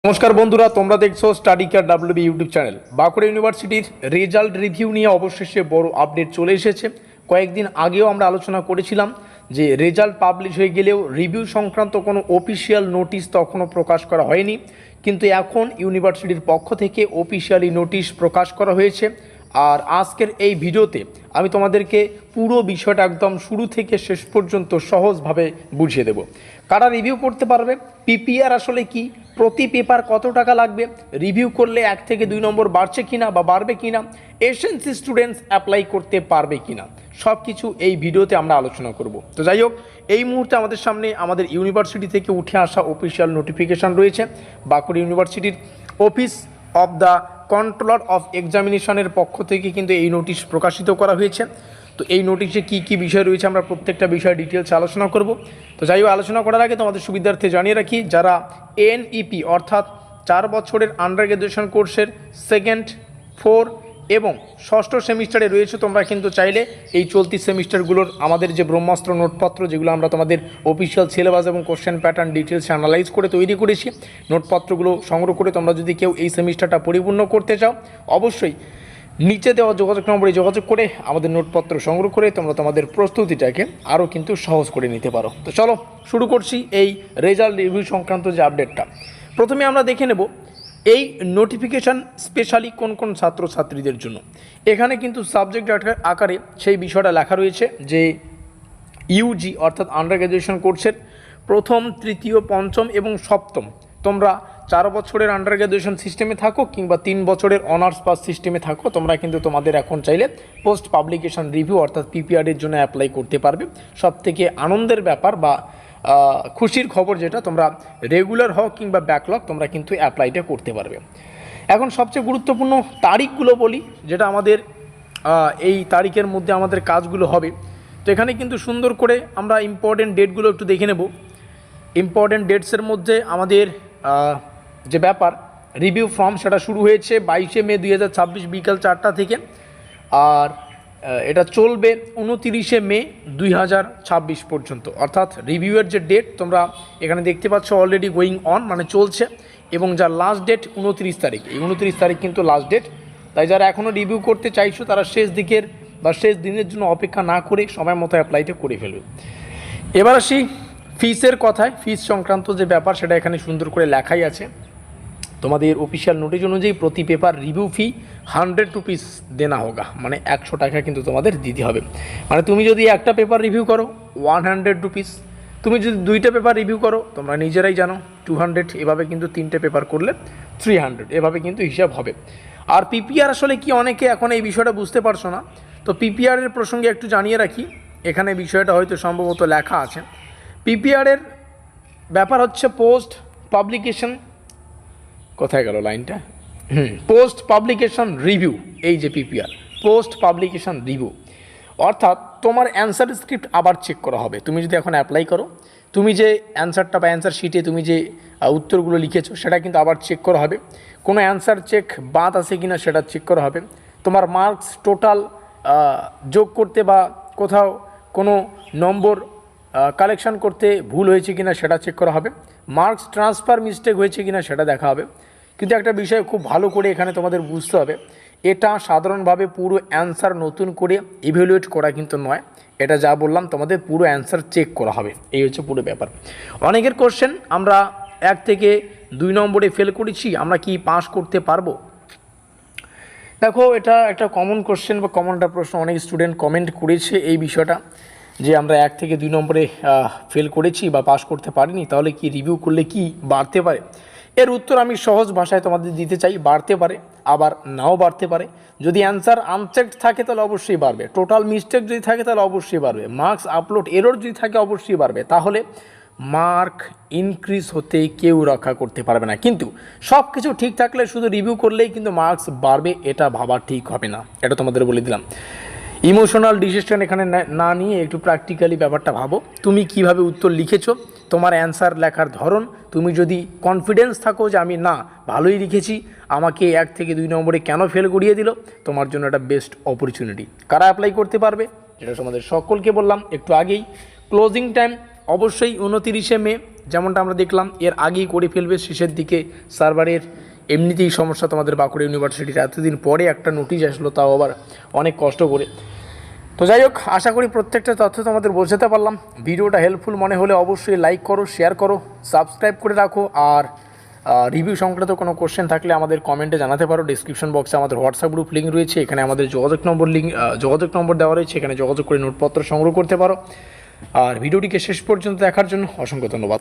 নমস্কার বন্ধুরা, তোমরা দেখছো study care WB YouTube channel. Bankura ইউনিভার্সিটির রেজাল্ট রিভিউ নিয়ে অবশেষে বড় আপডেট চলে এসেছে। কয়েকদিন আগেও আমরা আলোচনা করেছিলাম যে রেজাল্ট পাবলিশ হয়ে গেলেও রিভিউ সংক্রান্ত কোনো অফিসিয়াল নোটিশ তখনও প্রকাশ করা হয়নি, কিন্তু এখন ইউনিভার্সিটির পক্ষ থেকে অফিসিয়ালি নোটিশ প্রকাশ করা হয়েছে। আর আজকের এই ভিডিওতে আমি তোমাদেরকে পুরো বিষয়টা একদম শুরু থেকে শেষ পর্যন্ত সহজভাবে বুঝিয়ে দেব। কারা রিভিউ করতে পারবে, পিপিআর আসলে কি, প্রতি পেপার কত টাকা লাগবে, রিভিউ করলে 1 থেকে 2 নম্বর বাড়ছে কিনা বা বাড়বে কিনা, এসএনসি স্টুডেন্টস অ্যাপ্লাই করতে পারবে কিনা, সব কিছু এই ভিডিওতে আমরা আলোচনা করব। তো যাই হোক, এই মুহূর্তে আমাদের সামনে আমাদের ইউনিভার্সিটি থেকে উঠে আসা অফিসিয়াল নোটিফিকেশান রয়েছে। বাঁকুড়া ইউনিভার্সিটির office of the controller of এক্সামিনেশনের পক্ষ থেকে কিন্তু এই নোটিশ প্রকাশিত করা হয়েছে। তো এই নোটিশে কী কী বিষয় রয়েছে আমরা প্রত্যেকটা বিষয়ে ডিটেলস আলোচনা করব। তো যাই হোক, আলোচনা করার আগে তোমাদের সুবিধার্থে জানিয়ে রাখি, যারা এনইপি অর্থাৎ 4 বছরের আন্ডার গ্র্যাজুয়েশন কোর্সের 2nd, 4 এবং 6ষ্ঠ সেমিস্টারে রয়েছে, তোমরা কিন্তু চাইলে এই চলতি সেমিস্টারগুলোর আমাদের যে ব্রহ্মাস্ত্র নোটপত্র, যেগুলো আমরা তোমাদের অফিসিয়াল সিলেবাস এবং কোশ্চেন প্যাটার্ন ডিটেলস অ্যানালাইজ করে তৈরি করেছি, নোটপত্রগুলো সংগ্রহ করে তোমরা যদি কেউ এই সেমিস্টারটা পরিপূর্ণ করতে চাও, অবশ্যই নিচে দেওয়া যোগাযোগ নম্বরে যোগাযোগ করে আমাদের নোটপত্র সংগ্রহ করে তোমরা তোমাদের প্রস্তুতিটাকে আরও কিন্তু সহজ করে নিতে পারো। তো চলো শুরু করছি এই রেজাল্ট রিভিউ সংক্রান্ত যে আপডেটটা। প্রথমে আমরা দেখে নেব এই নোটিফিকেশান স্পেশালি কোন কোন ছাত্রছাত্রীদের জন্য। এখানে কিন্তু সাবজেক্ট আকারে সেই বিষয়টা লেখা রয়েছে যে ইউজি অর্থাৎ আন্ডার গ্র্যাজুয়েশন কোর্সের 1ম, 3য়, 5ম এবং 7ম, তোমরা 4 বছরের আন্ডার গ্র্যাজুয়েশন সিস্টেমে থাকো কিংবা 3 বছরের অনার্স পাস সিস্টেমে থাকো, তোমরা কিন্তু তোমাদের এখন চাইলে পোস্ট পাবলিকেশন রিভিউ অর্থাৎ পিপিআরের জন্য অ্যাপ্লাই করতে পারবে। সবথেকে আনন্দের ব্যাপার বা খুশির খবর যেটা, তোমরা রেগুলার হও কিংবা ব্যাকলগ, তোমরা কিন্তু অ্যাপ্লাইটা করতে পারবে। এখন সবচেয়ে গুরুত্বপূর্ণ তারিখগুলো বলি, যেটা আমাদের এই তারিখের মধ্যে আমাদের কাজগুলো হবে। তো এখানে কিন্তু সুন্দর করে আমরা ইম্পর্টেন্ট ডেটগুলো একটু দেখে নেব। ইম্পর্টেন্ট ডেটসের মধ্যে আমাদের যে ব্যাপার রিভিউ ফর্ম, সেটা শুরু হয়েছে 22শে মে 2026 বিকাল 4টা থেকে, আর এটা চলবে 29শে মে 2026 পর্যন্ত। অর্থাৎ রিভিউয়ের যে ডেট তোমরা এখানে দেখতে পাচ্ছ অলরেডি গোয়িং অন, মানে চলছে, এবং যার লাস্ট ডেট 29 তারিখ। এই 29 তারিখ কিন্তু লাস্ট ডেট। তাই যারা এখনও রিভিউ করতে চাইছো তারা শেষ দিকের বা শেষ দিনের জন্য অপেক্ষা না করে সময় মতো অ্যাপ্লাইটা করে ফেলবে। এবার আসি ফিসের কথায়। ফিস সংক্রান্ত যে ব্যাপার সেটা এখানে সুন্দর করে লেখাই আছে। তোমাদের অফিসিয়াল নোটিশ অনুযায়ী প্রতি পেপার রিভিউ ফি 100 রুপিস দেনা হোগা, মানে 100 টাকা কিন্তু তোমাদের দিতে হবে। মানে তুমি যদি একটা পেপার রিভিউ করো 100 রুপিস, তুমি যদি 2টা পেপার রিভিউ করো তোমরা নিজেরাই জানো 200, এভাবে কিন্তু 3টে পেপার করলে 300, এভাবে কিন্তু হিসাব হবে। আর পিপিআর আসলে কি, অনেকে এখন এই বিষয়টা বুঝতে পারছো না। তো পিপিআরের প্রসঙ্গে একটু জানিয়ে রাখি, এখানে বিষয়টা হয়তো সম্ভবত লেখা আছে। পিপিআরের ব্যাপার হচ্ছে পোস্ট পাবলিকেশন, কোথায় গেল লাইনটা, পোস্ট পাবলিকেশন রিভিউ। এই যে পিপিআর পোস্ট পাবলিকেশন রিভিউ, অর্থাৎ তোমার অ্যান্সার স্ক্রিপ্ট আবার চেক করা হবে। তুমি যদি এখন অ্যাপ্লাই করো, তুমি যে অ্যান্সারটা বা অ্যান্সার শিটে তুমি যে উত্তরগুলো লিখেছো সেটা কিন্তু আবার চেক করা হবে। কোনো অ্যান্সার চেক বাদ আছে কি না সেটা চেক করা হবে। তোমার মার্কস টোটাল যোগ করতে বা কোথাও কোনো নম্বর কালেকশন করতে ভুল হয়েছে কিনা সেটা চেক করা হবে। মার্কস ট্রান্সফার মিস্টেক হয়েছে কিনা সেটা দেখা হবে। কিন্তু একটা বিষয় খুব ভালো করে এখানে তোমাদের বুঝতে হবে, এটা সাধারণভাবে পুরো অ্যান্সার নতুন করে ইভ্যালুয়েট করা কিন্তু নয়। এটা যা বললাম তোমাদের পুরো অ্যান্সার চেক করা হবে, এই হচ্ছে পুরো ব্যাপার। অনেকের কোশ্চেন, আমরা 1 থেকে 2 নম্বরে ফেল করেছি, আমরা কি পাস করতে পারবো? দেখো, এটা একটা কমন কোশ্চেন বা কমন একটা প্রশ্ন, অনেক স্টুডেন্ট কমেন্ট করেছে এই বিষয়টা, যে আমরা 1 থেকে 2 নম্বরে ফেল করেছি বা পাস করতে পারিনি, তাহলে কি রিভিউ করলে কি বাড়তে পারে? এর উত্তর আমি সহজ ভাষায় তোমাদের দিতে চাই, বাড়তে পারে আবার নাও বাড়তে পারে। যদি অ্যান্সার আনচেকড থাকে তাহলে অবশ্যই বাড়বে, টোটাল মিস্টেক যদি থাকে তাহলে অবশ্যই বাড়বে, মার্কস আপলোড এরর যদি থাকে অবশ্যই বাড়বে। তাহলে মার্ক ইনক্রিজ হতে কেউ রক্ষা করতে পারবে না। কিন্তু সব কিছু ঠিক থাকলে শুধু রিভিউ করলেই কিন্তু মার্কস বাড়বে, এটা ভাবা ঠিক হবে না, এটা তোমাদের বলে দিলাম। ইমোশনাল ডিসিশন এখানে না নিয়ে একটু প্র্যাকটিক্যালি ব্যাপারটা ভাবো। তুমি কিভাবে উত্তর লিখেছো, তোমার অ্যান্সার লেখার ধরন, তুমি যদি কনফিডেন্স থাকো যে আমি না ভালোই লিখেছি, আমাকে 1 থেকে 2 নম্বরে কেন ফেল করিয়ে দিল, তোমার জন্য এটা বেস্ট অপরচুনিটি। কারা অ্যাপ্লাই করতে পারবে, যেটা তোমাদের সকলকে বললাম একটু আগেই। ক্লোজিং টাইম অবশ্যই 29শে মে যেমনটা আমরা দেখলাম এর আগেই করে ফেলবে, শেষের দিকে সার্ভারের এমনিতেই সমস্যা তোমাদের বাঁকুড়া ইউনিভার্সিটির, এতদিন পরে একটা নোটিশ আসলো, তাও আবার অনেক কষ্ট করে। তো যাই হোক, আশা করি প্রত্যেকটা তথ্য তোমাদের বোঝাতে পারলাম। ভিডিওটা হেল্পফুল মনে হলে অবশ্যই লাইক করো, শেয়ার করো, সাবস্ক্রাইব করে রাখো। আর রিভিউ সংক্রান্ত কোনো কোশ্চেন থাকলে আমাদের কমেন্টে জানাতে পারো। ডিসক্রিপশন বক্সে আমাদের হোয়াটসঅ্যাপ গ্রুপ লিঙ্ক রয়েছে, এখানে আমাদের যোগাযোগ নম্বর দেওয়া রয়েছে, এখানে যোগাযোগ করে নোটপত্র সংগ্রহ করতে পারো। আর ভিডিওটিকে শেষ পর্যন্ত দেখার জন্য অসংখ্য ধন্যবাদ।